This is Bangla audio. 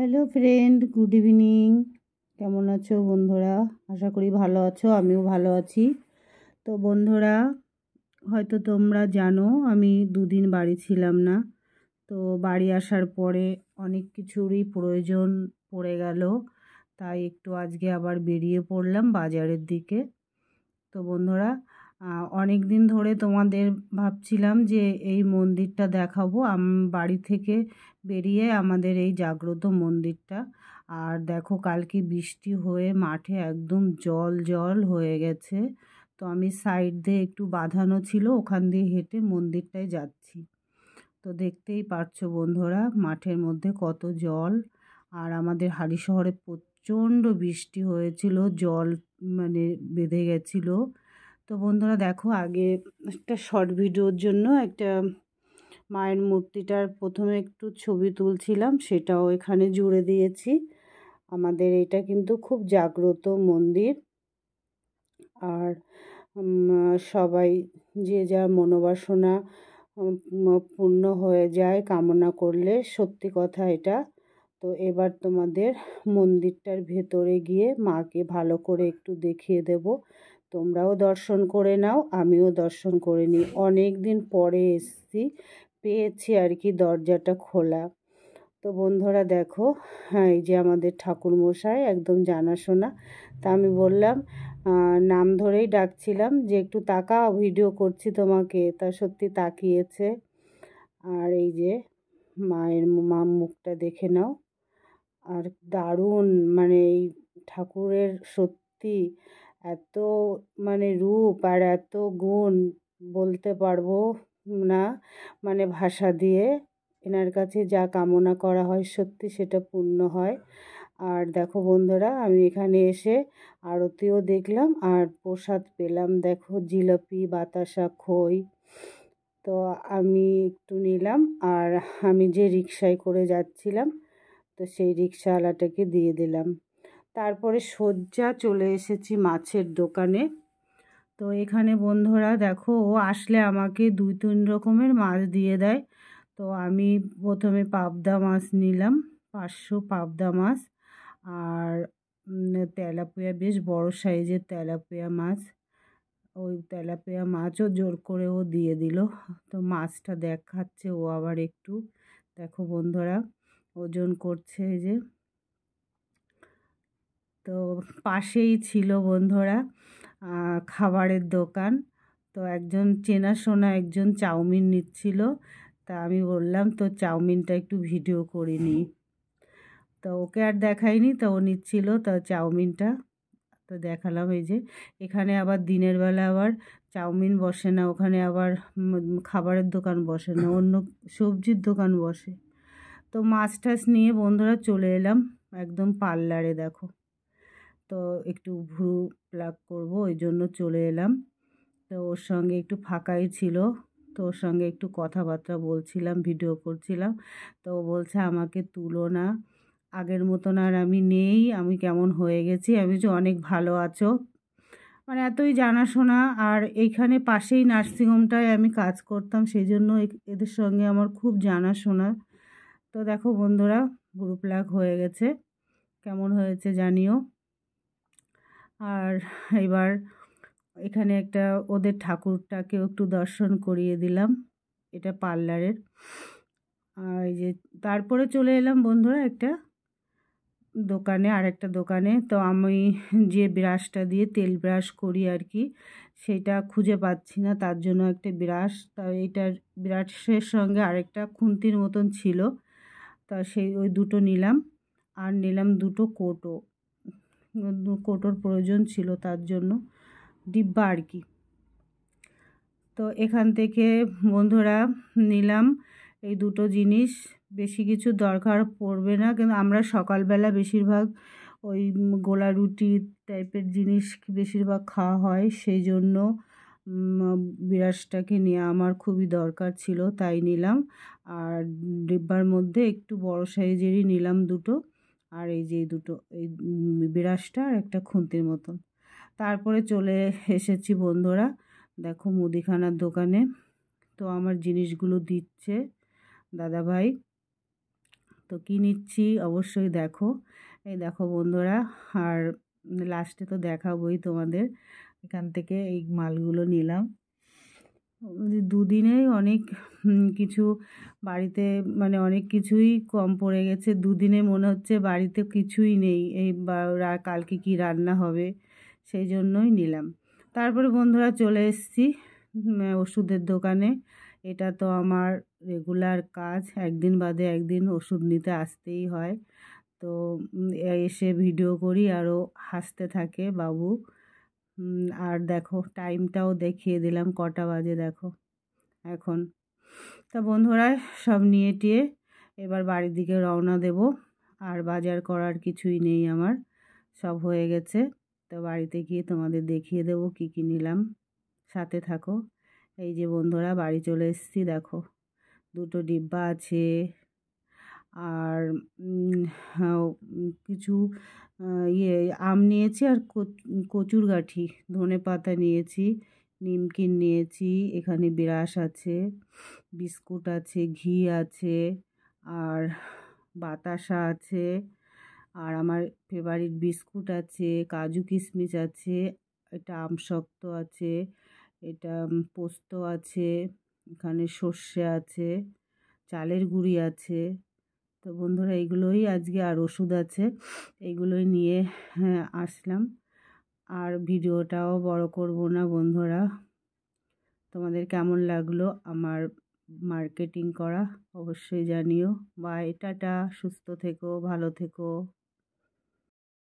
Hello friend, good evening. কেমন আছো বন্ধুরা? আশা করি ভালো আছো, আমিও ভালো আছি। তো বন্ধুরা, হয়তো তোমরা জানো আমি দুদিন বাড়ি ছিলাম না। তো বাড়ি আসার পরে অনেক কিছুরই প্রয়োজন পড়ে গেল, তাই একটু আজকে আবার বেরিয়ে পড়লাম বাজারের দিকে। তো বন্ধুরা, অনেক দিন ধরে তোমাদের ভাবছিলাম যে এই মন্দিরটা দেখাবো। বাড়ি থেকে বেরিয়ে আমাদের এই জাগ্রত মন্দিরটা। আর দেখো, কালকে বৃষ্টি হয়ে মাঠে একদম জল জল হয়ে গেছে। তো আমি সাইড দিয়ে একটু বাঁধানো ছিল, ওখান দিয়ে হেঁটে মন্দিরটায় যাচ্ছি। তো দেখতেই পারছো বন্ধুরা, মাঠের মধ্যে কত জল। আর আমাদের হালিশহরে প্রচণ্ড বৃষ্টি হয়েছিল, জল মানে বেঁধে গেছিলো। তো বন্ধুরা দেখো, আগে একটা শর্ট ভিডিওর জন্য একটা মায়ের মূর্তিটার প্রথমে একটু ছবি তুলছিলাম, সেটাও এখানে জুড়ে দিয়েছি। আমাদের এটা কিন্তু খুব জাগ্রত মন্দির। আর সবাই যে যার মনোবাসনা পূর্ণ হয়ে যায় কামনা করলে, সত্যি কথা এটা। তো এবার তোমাদের মন্দিরটার ভেতরে গিয়ে মাকে ভালো করে একটু দেখিয়ে দেব। তোমরাও দর্শন করে নাও, আমিও দর্শন করে নিই। অনেক দিন পরে এসেছি, পেয়েছি আর কি দরজাটা খোলা। তো বন্ধুরা দেখো, হ্যাঁ, এই যে আমাদের ঠাকুরমশাই একদম জানাশোনা। তা আমি বললাম, নাম ধরেই ডাকছিলাম যে একটু তাকাও, ভিডিও করছি তোমাকে। তা সত্যি তাকিয়েছে। আর এই যে মায়ের মুখটা দেখে নাও। আর দারুণ, মানে এই ঠাকুরের সত্যি এত মানে রূপ আর এত গুণ বলতে পারবো না, মানে ভাষা দিয়ে। এনার কাছে যা কামনা করা হয় সত্যি সেটা পূর্ণ হয়। আর দেখো বন্ধুরা, আমি এখানে এসে আরতিও দেখলাম আর প্রসাদ পেলাম। দেখো, জিলাপি, বাতাসা, খই। তো আমি একটু নিলাম, আর আমি যে রিকশায় করে যাচ্ছিলাম, তো সেই রিকশাওয়ালাটাকে দিয়ে দিলাম। তারপরে সোজা চলে এসেছি মাছের দোকানে। তো এখানে বন্ধুরা দেখো, ও আসলে আমাকে 2-3 রকমের মাছ দিয়ে দেয়। তো আমি প্রথমে পাবদা মাছ নিলাম, 500 পাবদা মাছ। আর তেলাপিয়া, বেশ বড় সাইজের তেলাপিয়া মাছ। ওই তেলাপিয়া মাছও জোর করে ও দিয়ে দিল। তো মাছটা দেখাচ্ছে ও আবার একটু। দেখো বন্ধুরা, ওজন করছে এই যে। তো পাশেই ছিল বন্ধুরা খাবারের দোকান। তো একজন চেনাশোনা একজন চাউমিন নিচ্ছিল। তা আমি বললাম, তো চাউমিনটা একটু ভিডিও করে নিই। তো ওকে আর দেখাইনি, তো ও নিচ্ছিল তো চাউমিনটা। তো দেখালাম। এই যে এখানে আবার দিনের বেলা আবার চাউমিন বসে না, ওখানে আবার খাবারের দোকান বসে না, অন্য সবজির দোকান বসে। তো মাছ টাছ নিয়ে বন্ধুরা চলে এলাম একদম পার্লারে। দেখো, তো একটু ভ্রু প্লাক করবো, ওই জন্য চলে এলাম। তো ওর সঙ্গে একটু ফাঁকাই ছিল, তো ওর সঙ্গে একটু কথাবার্তা বলছিলাম, ভিডিও করছিলাম। তো ও বলছে আমাকে তুলো না, আগের মতন আর আমি নেই, আমি কেমন হয়ে গেছি। আমি যে অনেক ভালো আছো, মানে এতই জানাশোনা। আর এইখানে পাশেই নার্সিংহোমটায় আমি কাজ করতাম, সেই জন্য এদের সঙ্গে আমার খুব জানাশোনা। তো দেখো বন্ধুরা, ভ্রু প্লাক হয়ে গেছে, কেমন হয়েছে জানিও। আর এবার এখানে একটা ওদের ঠাকুরটাকেও একটু দর্শন করিয়ে দিলাম, এটা পার্লারের। আর এই যে তারপরে চলে এলাম বন্ধুরা একটা দোকানে, আর একটা দোকানে। তো আমি যে ব্রাশটা দিয়ে তেল ব্রাশ করি আর কি, সেটা খুঁজে পাচ্ছি না, তার জন্য একটা ব্রাশ, তা এইটার ব্রাশের সঙ্গে আরেকটা খুন্তির মতন ছিল। তা ওই দুটো নিলাম। আর নিলাম দুটো কোটো, কোটোর প্রয়োজন ছিল, তার জন্য ডিব্বা আর কি। তো এখান থেকে বন্ধুরা নিলাম এই দুটো জিনিস। বেশি কিছু দরকার পড়বে না, কিন্তু আমরা সকালবেলা বেশিরভাগ ওই গোলা রুটি টাইপের জিনিস বেশিরভাগ খাওয়া হয়, সেই জন্য বিরাসটাকে নেওয়া আমার খুবই দরকার ছিল, তাই নিলাম। আর ডিব্বার মধ্যে একটু বড় সাইজেরই নিলাম দুটো। আর এই যে দুটো, এই বিরাসটা আর একটা খুন্তির মতন। তারপরে চলে এসেছি বন্ধুরা দেখো মুদিখানার দোকানে। তো আমার জিনিসগুলো দিচ্ছে দাদাভাই। তো কী নিচ্ছি অবশ্যই দেখো। এই দেখো বন্ধুরা, আর লাস্টে তো দেখাবোই তোমাদের। এখান থেকে এই মালগুলো নিলাম। দুদিনেই অনেক কিছু বাড়িতে, মানে অনেক কিছুই কম পড়ে গেছে। দুদিনে মনে হচ্ছে বাড়িতে কিছুই নেই, এই কালকে কি রান্না হবে, সেই জন্যই নিলাম। তারপরে বন্ধুরা চলে এসেছি ওষুধের দোকানে। এটা তো আমার রেগুলার কাজ, একদিন বাদে একদিন ওষুধ নিতে আসতেই হয়। তো এসে ভিডিও করি, আরও হাসতে থাকে বাবু। আর দেখো টাইমটাও দেখিয়ে দিলাম কটা বাজে দেখো এখন। তা বন্ধুরা সব নিয়ে টিয়ে এবার বাড়ির দিকে রওনা দেব। আর বাজার করার কিছুই নেই আমার, সব হয়ে গেছে। তো বাড়িতে গিয়ে তোমাদের দেখিয়ে দেবো কী কী নিলাম, সাথে থাকো। এই যে বন্ধুরা বাড়ি চলে এসেছি, দেখো 2টো ডিব্বা আছে। আর হ্যাঁ, কিছু আম নিয়েছি, আর কচুর গাঁঠি, ধনেপাতা নিয়েছি, নিমকিন নিয়েছি, এখানে বিরাস আছে, বিস্কুট আছে, ঘি আছে, আর বাতাসা আছে, আর আমার ফেভারিট বিস্কুট আছে, কাজু কিশমিশ আছে, এটা আমসত্ত্ব আছে, এটা পোস্ত আছে, এখানে সর্ষে আছে, চালের গুঁড়ি আছে। তো বন্ধুরা এইগুলোই আজকে, আর ওষুধ আছে, এইগুলোই নিয়ে আসলাম। আর ভিডিওটাও বড় করব না বন্ধুরা। তোমাদের কেমন লাগলো আমার মার্কেটিং করা অবশ্যই জানিও। বাই, টাটা, সুস্থ থেকো, ভালো থেকো।